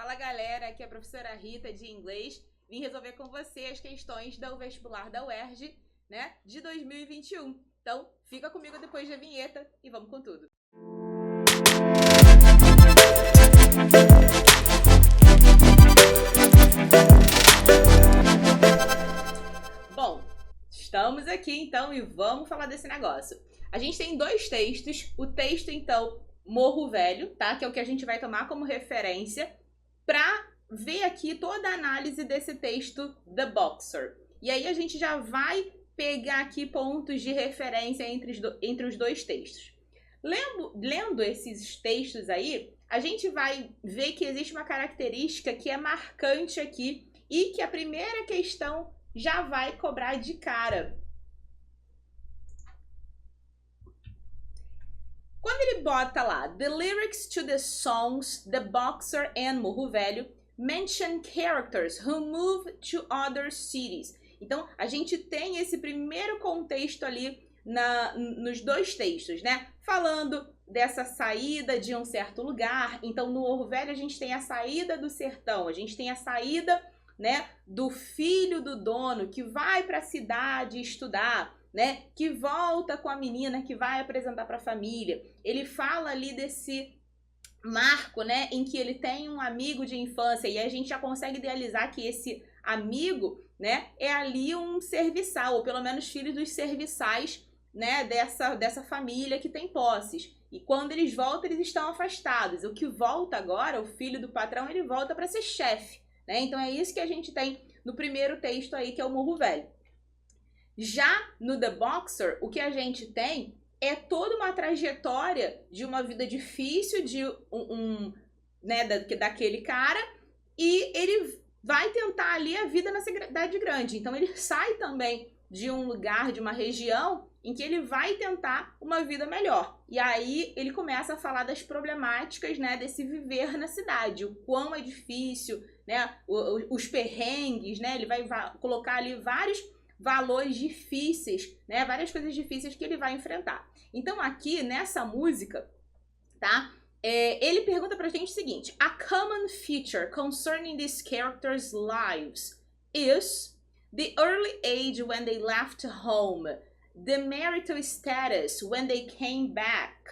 Fala galera, aqui é a professora Rita de inglês. Vim resolver com você as questões do vestibular da UERJ, né, de 2021. Então, fica comigo depois da vinheta e vamos com tudo. Bom, estamos aqui então e vamos falar desse negócio. A gente tem dois textos. O texto então Morro Velho, tá? Que é o que a gente vai tomar como referência para ver aqui toda a análise desse texto The Boxer. E aí a gente já vai pegar aqui pontos de referência entre os dois textos. Lendo esses textos aí, a gente vai ver que existe uma característica que é marcante aqui e que a primeira questão já vai cobrar de cara. Quando ele bota lá, the lyrics to the songs The Boxer and Morro Velho mention characters who move to other cities. Então, a gente tem esse primeiro contexto ali nos dois textos, né? Falando dessa saída de um certo lugar. Então, no Morro Velho, a gente tem a saída do sertão, a gente tem a saída, né, do filho do dono que vai para a cidade estudar, né, que volta com a menina que vai apresentar para a família. Ele fala ali desse marco, né, em que ele tem um amigo de infância e a gente já consegue idealizar que esse amigo, né, é ali um serviçal, ou pelo menos filho dos serviçais, né, dessa família que tem posses. E quando eles voltam, eles estão afastados. O que volta agora, o filho do patrão, ele volta para ser chefe, né? Então é isso que a gente tem no primeiro texto aí, que é o Morro Velho. Já no The Boxer, o que a gente tem é toda uma trajetória de uma vida difícil de né, daquele cara, e ele vai tentar ali a vida na cidade grande. Então ele sai também de um lugar, de uma região em que ele vai tentar uma vida melhor. E aí ele começa a falar das problemáticas, né, desse viver na cidade, o quão é difícil, né, os perrengues, né, ele vai colocar ali vários valores difíceis, né? Várias coisas difíceis que ele vai enfrentar. Então aqui nessa música, tá? Ele pergunta pra gente o seguinte: a common feature concerning these characters' lives is the early age when they left home, the marital status when they came back,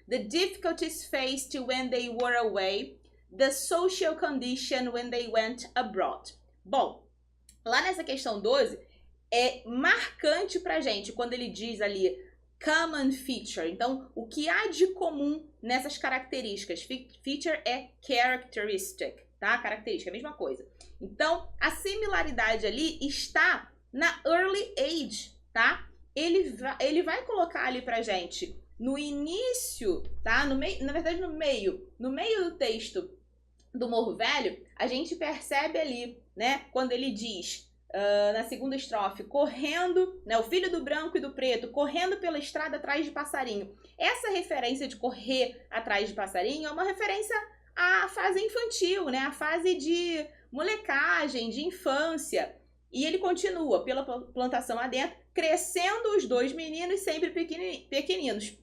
the difficulties faced when they were away, the social condition when they went abroad. Bom, lá nessa questão 12, é marcante pra gente quando ele diz ali common feature. Então, o que há de comum nessas características? Feature é characteristic, tá? Característica, a mesma coisa. Então, a similaridade ali está na early age, tá? Ele vai colocar ali pra gente no início, tá? No meio, na verdade, no meio do texto do Morro Velho, a gente percebe ali, né, quando ele diz na segunda estrofe, correndo, né, o filho do branco e do preto, correndo pela estrada atrás de passarinho. Essa referência de correr atrás de passarinho é uma referência à fase infantil, né, à fase de molecagem, de infância. E ele continua pela plantação adentro, crescendo os dois meninos sempre pequeninos.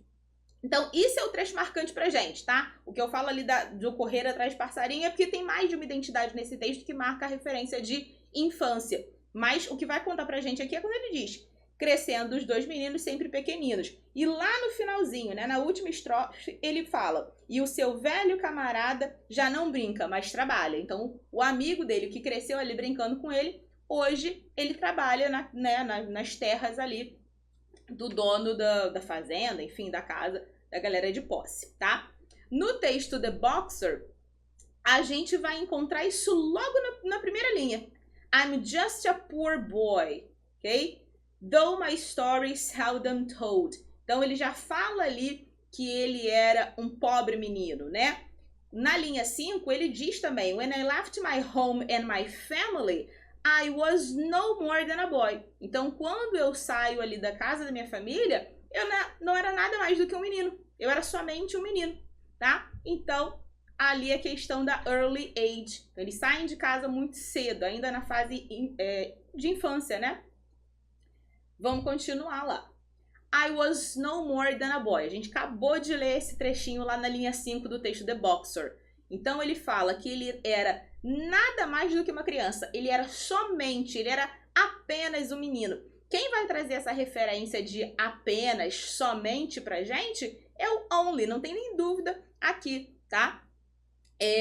Então, isso é o trecho marcante pra gente, tá? O que eu falo ali do correr atrás de passarinho é porque tem mais de uma identidade nesse texto que marca a referência de infância. Mas o que vai contar pra gente aqui é quando ele diz crescendo os dois meninos sempre pequeninos. E lá no finalzinho, né, na última estrofe, ele fala: e o seu velho camarada já não brinca, mas trabalha. Então, o amigo dele, que cresceu ali brincando com ele, hoje ele trabalha nas terras ali do dono da fazenda, enfim, da casa, da galera de posse, tá? No texto The Boxer, a gente vai encontrar isso logo na primeira linha. I'm just a poor boy, ok? Though my story is seldom told. Então, ele já fala ali que ele era um pobre menino, né? Na linha 5, ele diz também: when I left my home and my family, I was no more than a boy. Então, quando eu saio ali da casa da minha família, eu não era nada mais do que um menino. Eu era somente um menino, tá? Então, ali a questão da early age. Então, eles saem de casa muito cedo, ainda na fase de infância, né? Vamos continuar lá. I was no more than a boy. A gente acabou de ler esse trechinho lá na linha 5 do texto The Boxer. Então ele fala que ele era nada mais do que uma criança. Ele era apenas um menino. Quem vai trazer essa referência de apenas, somente pra gente é o only, não tem nem dúvida aqui, tá?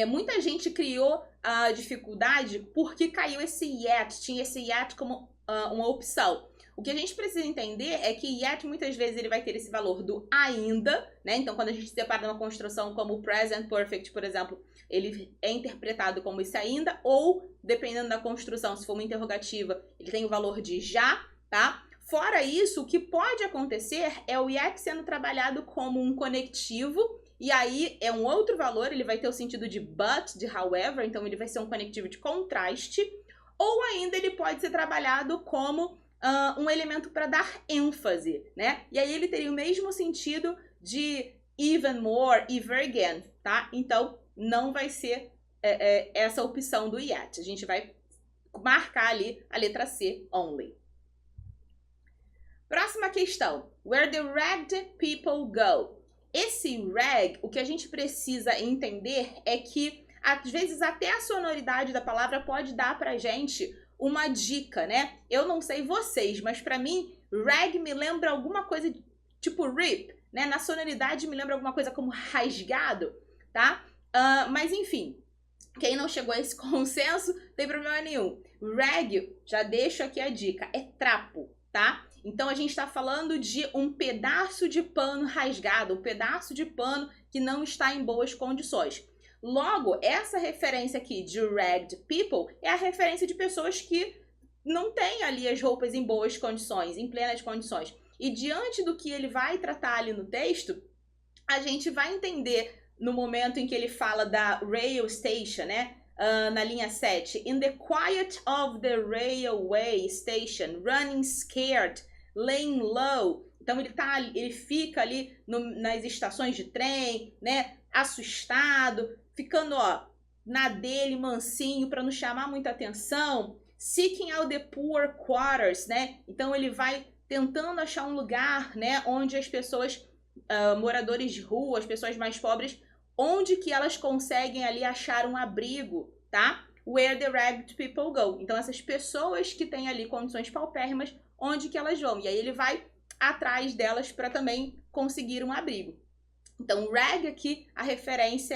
Muita gente criou a dificuldade porque caiu esse yet, tinha esse yet como uma opção. O que a gente precisa entender é que yet muitas vezes ele vai ter esse valor do ainda, né? Então quando a gente separa uma construção como o present perfect, por exemplo, ele é interpretado como esse ainda, ou dependendo da construção, se for uma interrogativa, ele tem o valor de já, tá? Fora isso, o que pode acontecer é o yet sendo trabalhado como um conectivo, e aí é um outro valor, ele vai ter o sentido de but, de however, então ele vai ser um conectivo de contraste, ou ainda ele pode ser trabalhado como um elemento para dar ênfase, né? E aí ele teria o mesmo sentido de even more, ever again, tá? Então não vai ser essa opção do yet, a gente vai marcar ali a letra C, only. Próxima questão. Where the ragged people go. Esse rag, o que a gente precisa entender é que, às vezes, até a sonoridade da palavra pode dar pra gente uma dica, né? Eu não sei vocês, mas pra mim, rag me lembra alguma coisa tipo rip, né? Na sonoridade me lembra alguma coisa como rasgado, tá? Mas, enfim, quem não chegou a esse consenso, não tem problema nenhum. Rag, já deixo aqui a dica, é trapo, tá? Então a gente está falando de um pedaço de pano rasgado, um pedaço de pano que não está em boas condições. Logo, essa referência aqui de ragged people é a referência de pessoas que não têm ali as roupas em boas condições, em plenas condições. E diante do que ele vai tratar ali no texto, a gente vai entender no momento em que ele fala da rail station, né? Na linha 7, in the quiet of the railway station, running scared, laying low. Então ele fica ali nas estações de trem, né, assustado, ficando na dele, mansinho, para não chamar muita atenção, seeking out the poor quarters, né? Então ele vai tentando achar um lugar, né, onde as pessoas, moradores de rua, as pessoas mais pobres, onde que elas conseguem ali achar um abrigo, tá? Where the ragged people go. Então, essas pessoas que têm ali condições paupérrimas, onde que elas vão? E aí ele vai atrás delas para também conseguir um abrigo. Então, rag aqui, a referência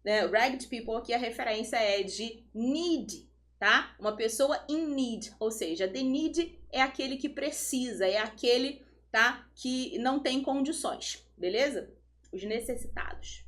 né, ragged people aqui, a referência é de need, tá? Uma pessoa in need, ou seja, the need é aquele que precisa, é aquele, tá, que não tem condições, beleza? Os necessitados.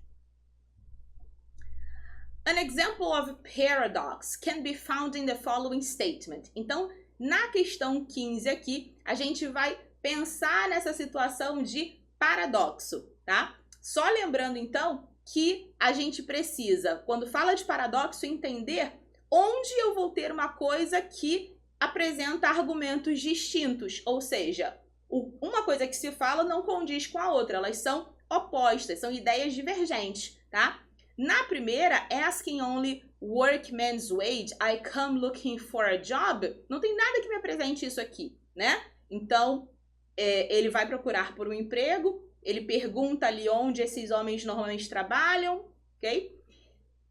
An example of paradox can be found in the following statement. Então, na questão 15 aqui, a gente vai pensar nessa situação de paradoxo, tá? Só lembrando, então, que a gente precisa, quando fala de paradoxo, entender onde eu vou ter uma coisa que apresenta argumentos distintos, ou seja, uma coisa que se fala não condiz com a outra, elas são opostas, são ideias divergentes, tá? Na primeira, asking only workman's wage, I come looking for a job, não tem nada que me apresente isso aqui, né? Então, ele vai procurar por um emprego, ele pergunta ali onde esses homens normalmente trabalham, ok?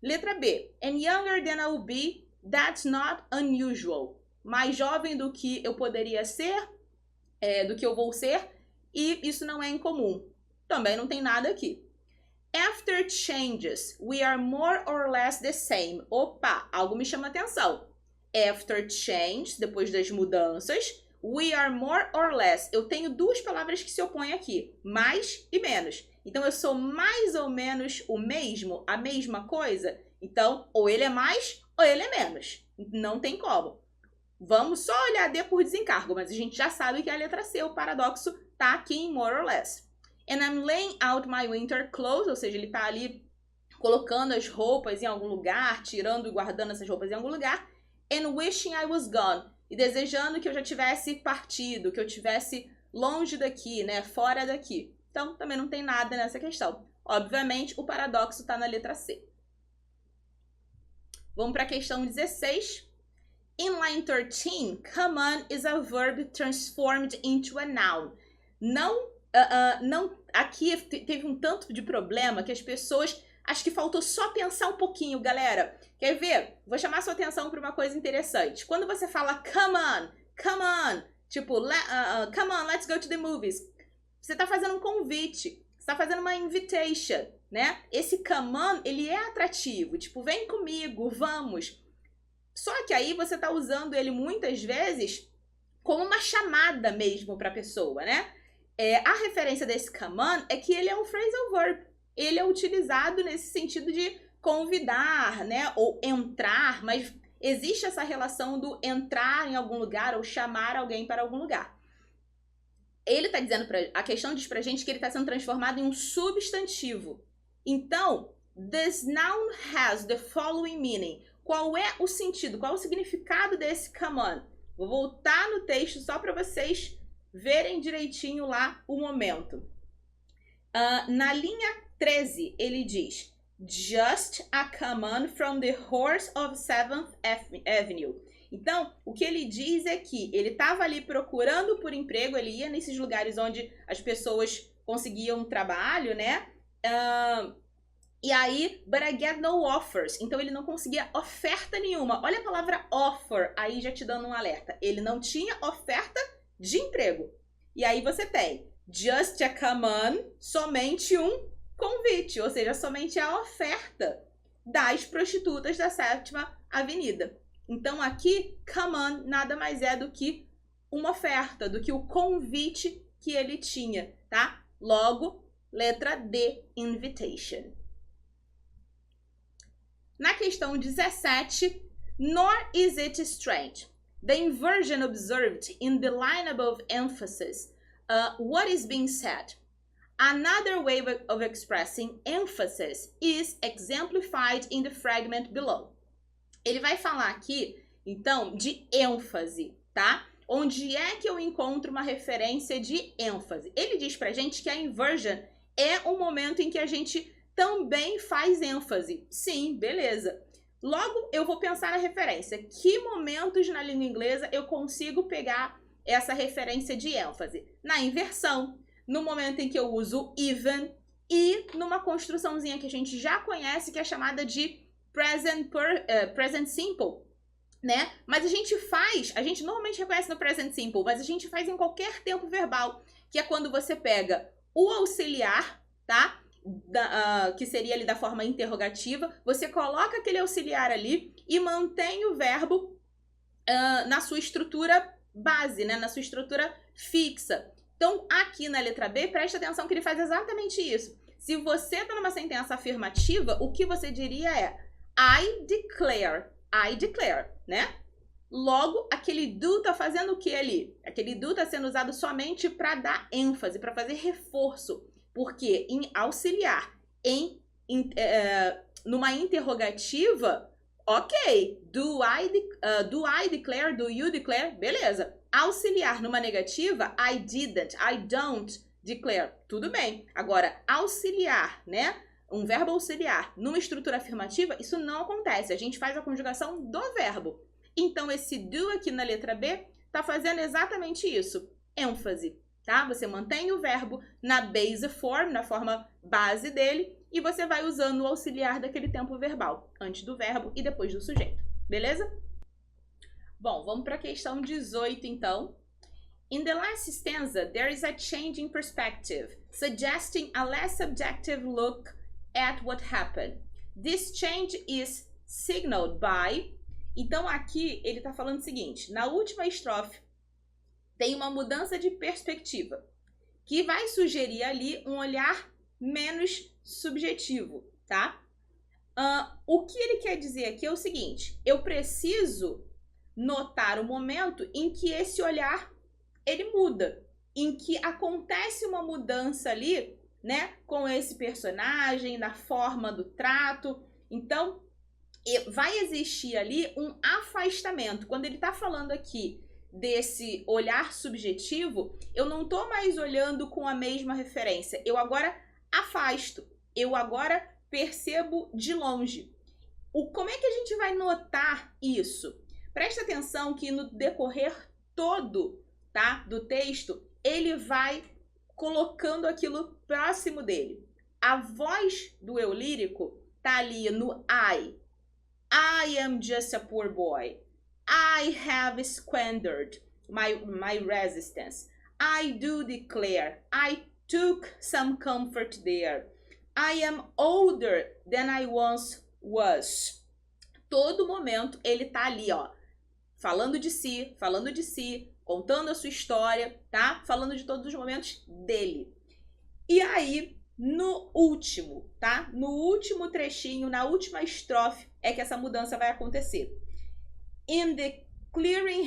Letra B, and younger than I will be, that's not unusual. Mais jovem do que eu poderia ser, do que eu vou ser, e isso não é incomum. Também não tem nada aqui. After changes, we are more or less the same. Opa, algo me chama atenção. After change, depois das mudanças, we are more or less. Eu tenho duas palavras que se opõem aqui, mais e menos. Então, eu sou mais ou menos o mesmo, a mesma coisa. Então, ou ele é mais ou ele é menos. Não tem como. Vamos só olhar D por desencargo, mas a gente já sabe que a letra C, o paradoxo, tá aqui em more or less. And I'm laying out my winter clothes, ou seja, ele tá ali colocando as roupas em algum lugar, tirando e guardando essas roupas em algum lugar. And wishing I was gone. E desejando que eu já tivesse partido, que eu tivesse longe daqui, né, fora daqui. Então, também não tem nada nessa questão. Obviamente, o paradoxo tá na letra C. Vamos para a questão 16. In line 13, come on is a verb transformed into a noun. Não, aqui teve um tanto de problema que as pessoas Acho que faltou só pensar um pouquinho, galera. Quer ver? Vou chamar sua atenção para uma coisa interessante. Quando você fala come on, tipo, come on, let's go to the movies. Você tá fazendo um convite, você tá fazendo uma invitation, né? Esse come on, ele é atrativo, tipo, vem comigo, vamos. Só que aí você tá usando ele muitas vezes como uma chamada mesmo para a pessoa, né? A referência desse come on é que ele é um phrasal verb. Ele é utilizado nesse sentido de convidar, né? Ou entrar, mas existe essa relação do entrar em algum lugar ou chamar alguém para algum lugar. Ele tá dizendo a questão diz pra gente que ele está sendo transformado em um substantivo. Então, this noun has the following meaning. Qual é o sentido, qual é o significado desse come on? Vou voltar no texto só para vocês verem direitinho lá o momento. Na linha 13, ele diz: Just a come on from the horse of 7th Avenue. Então, o que ele diz é que ele estava ali procurando por emprego, ele ia nesses lugares onde as pessoas conseguiam trabalho, né? E aí, but I get no offers. Então, ele não conseguia oferta nenhuma. Olha a palavra offer, aí já te dando um alerta. Ele não tinha oferta de emprego. E aí você tem just a come on, somente um convite, ou seja, somente a oferta das prostitutas da 7ª Avenida. Então, aqui, come on nada mais é do que uma oferta, do que o convite que ele tinha, tá? Logo, letra D, invitation. Na questão 17, nor is it strange. The inversion observed in the line above emphasis what is being said. Another way of expressing emphasis is exemplified in the fragment below. Ele vai falar aqui, então, de ênfase, tá? Onde é que eu encontro uma referência de ênfase? Ele diz pra gente que a inversion é um momento em que a gente também faz ênfase. Sim, beleza. Logo, eu vou pensar na referência. Que momentos na língua inglesa eu consigo pegar essa referência de ênfase? Na inversão, no momento em que eu uso even e numa construçãozinha que a gente já conhece, que é chamada de present simple, né? Mas a gente normalmente reconhece no present simple, mas a gente faz em qualquer tempo verbal, que é quando você pega o auxiliar, tá? Que seria ali da forma interrogativa, você coloca aquele auxiliar ali e mantém o verbo na sua estrutura base, né? Na sua estrutura fixa. Então, aqui na letra B, presta atenção que ele faz exatamente isso. Se você está numa sentença afirmativa, o que você diria é I declare, né? Logo, aquele do tá fazendo o que ali? Aquele do tá sendo usado somente para dar ênfase, para fazer reforço. Porque em auxiliar, numa interrogativa, ok, do I declare, do you declare, beleza. Auxiliar numa negativa, I didn't, I don't declare, tudo bem. Agora, auxiliar, né? Um verbo auxiliar numa estrutura afirmativa, isso não acontece. A gente faz a conjugação do verbo. Então, esse do aqui na letra B tá fazendo exatamente isso. ênfase, tá? Você mantém o verbo na base form, na forma base dele, e você vai usando o auxiliar daquele tempo verbal, antes do verbo e depois do sujeito. Beleza? Bom, vamos para a questão 18, então. In the last stanza, there is a change in perspective, suggesting a less subjective look at what happened. This change is signaled by... Então, aqui, ele está falando o seguinte. Na última estrofe, tem uma mudança de perspectiva, que vai sugerir ali um olhar menos subjetivo, tá? O que ele quer dizer aqui é o seguinte. Eu preciso notar o momento em que esse olhar, ele muda. Em que acontece uma mudança ali, né? Com esse personagem, na forma do trato. Então, vai existir ali um afastamento. Quando ele está falando aqui desse olhar subjetivo, eu não estou mais olhando com a mesma referência. Eu agora afasto. Eu agora percebo de longe. Como é que a gente vai notar isso? Presta atenção que no decorrer todo, tá, do texto, ele vai colocando aquilo próximo dele. A voz do eu lírico, tá ali no I. I am just a poor boy. I have squandered my resistance. I do declare, I took some comfort there. I am older than I once was. Todo momento ele tá ali, ó, falando de si, contando a sua história, tá? Falando de todos os momentos dele. E aí, no último, tá? No último trechinho, na última estrofe, é que essa mudança vai acontecer. In the clearing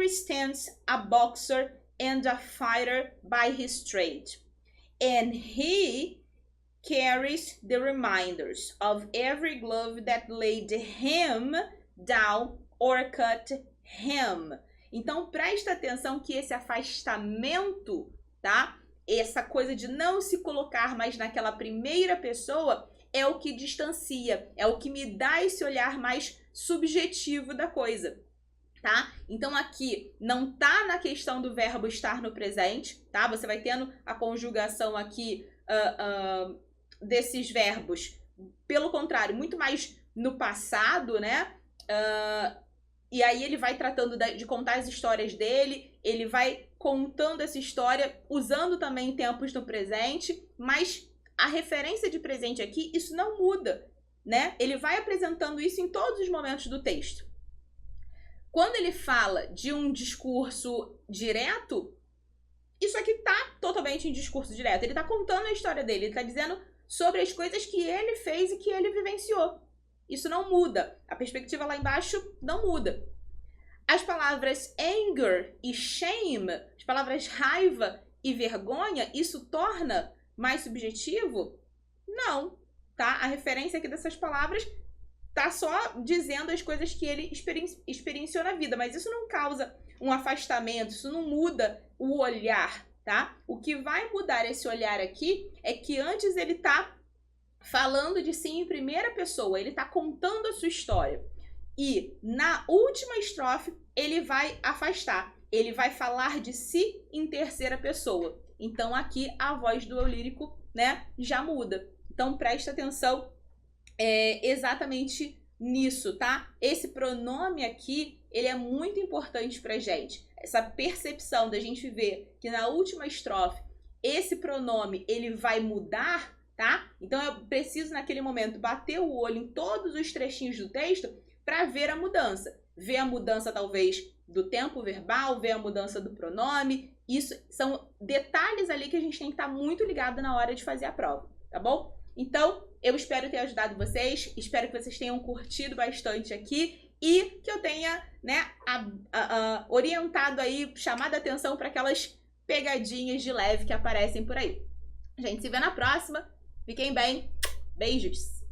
stands a boxer and a fighter by his trade. And he carries the reminders of every glove that laid him down or cut him. Então, presta atenção que esse afastamento, tá? Essa coisa de não se colocar mais naquela primeira pessoa é o que distancia, é o que me dá esse olhar mais subjetivo da coisa, tá? Então aqui não tá na questão do verbo estar no presente, tá? Você vai tendo a conjugação aqui desses verbos, pelo contrário, muito mais no passado, né? E aí ele vai tratando de contar as histórias dele, ele vai contando essa história, usando também tempos no presente, mas a referência de presente aqui, isso não muda, né? Ele vai apresentando isso em todos os momentos do texto. Quando ele fala de um discurso direto, isso aqui tá totalmente em discurso direto. Ele tá contando a história dele, ele tá dizendo sobre as coisas que ele fez e que ele vivenciou. Isso não muda. A perspectiva lá embaixo não muda. As palavras anger e shame, as palavras raiva e vergonha, isso torna mais subjetivo? Não, tá? A referência aqui dessas palavras tá só dizendo as coisas que ele experienciou na vida, mas isso não causa um afastamento, isso não muda o olhar, tá? O que vai mudar esse olhar aqui é que antes ele tá falando de si em primeira pessoa, ele tá contando a sua história. E na última estrofe, ele vai afastar, ele vai falar de si em terceira pessoa. Então aqui a voz do eu lírico, né, já muda. Então presta atenção exatamente nisso, tá? Esse pronome aqui, ele é muito importante pra gente. Essa percepção da gente ver que na última estrofe, esse pronome, ele vai mudar, tá? Então eu preciso naquele momento bater o olho em todos os trechinhos do texto para ver a mudança. Ver a mudança talvez do tempo verbal, ver a mudança do pronome. Isso são detalhes ali que a gente tem que estar muito ligado na hora de fazer a prova, tá bom? Então, eu espero ter ajudado vocês, espero que vocês tenham curtido bastante aqui e que eu tenha, né, orientado aí, chamado a atenção para aquelas pegadinhas de leve que aparecem por aí. A gente se vê na próxima. Fiquem bem. Beijos!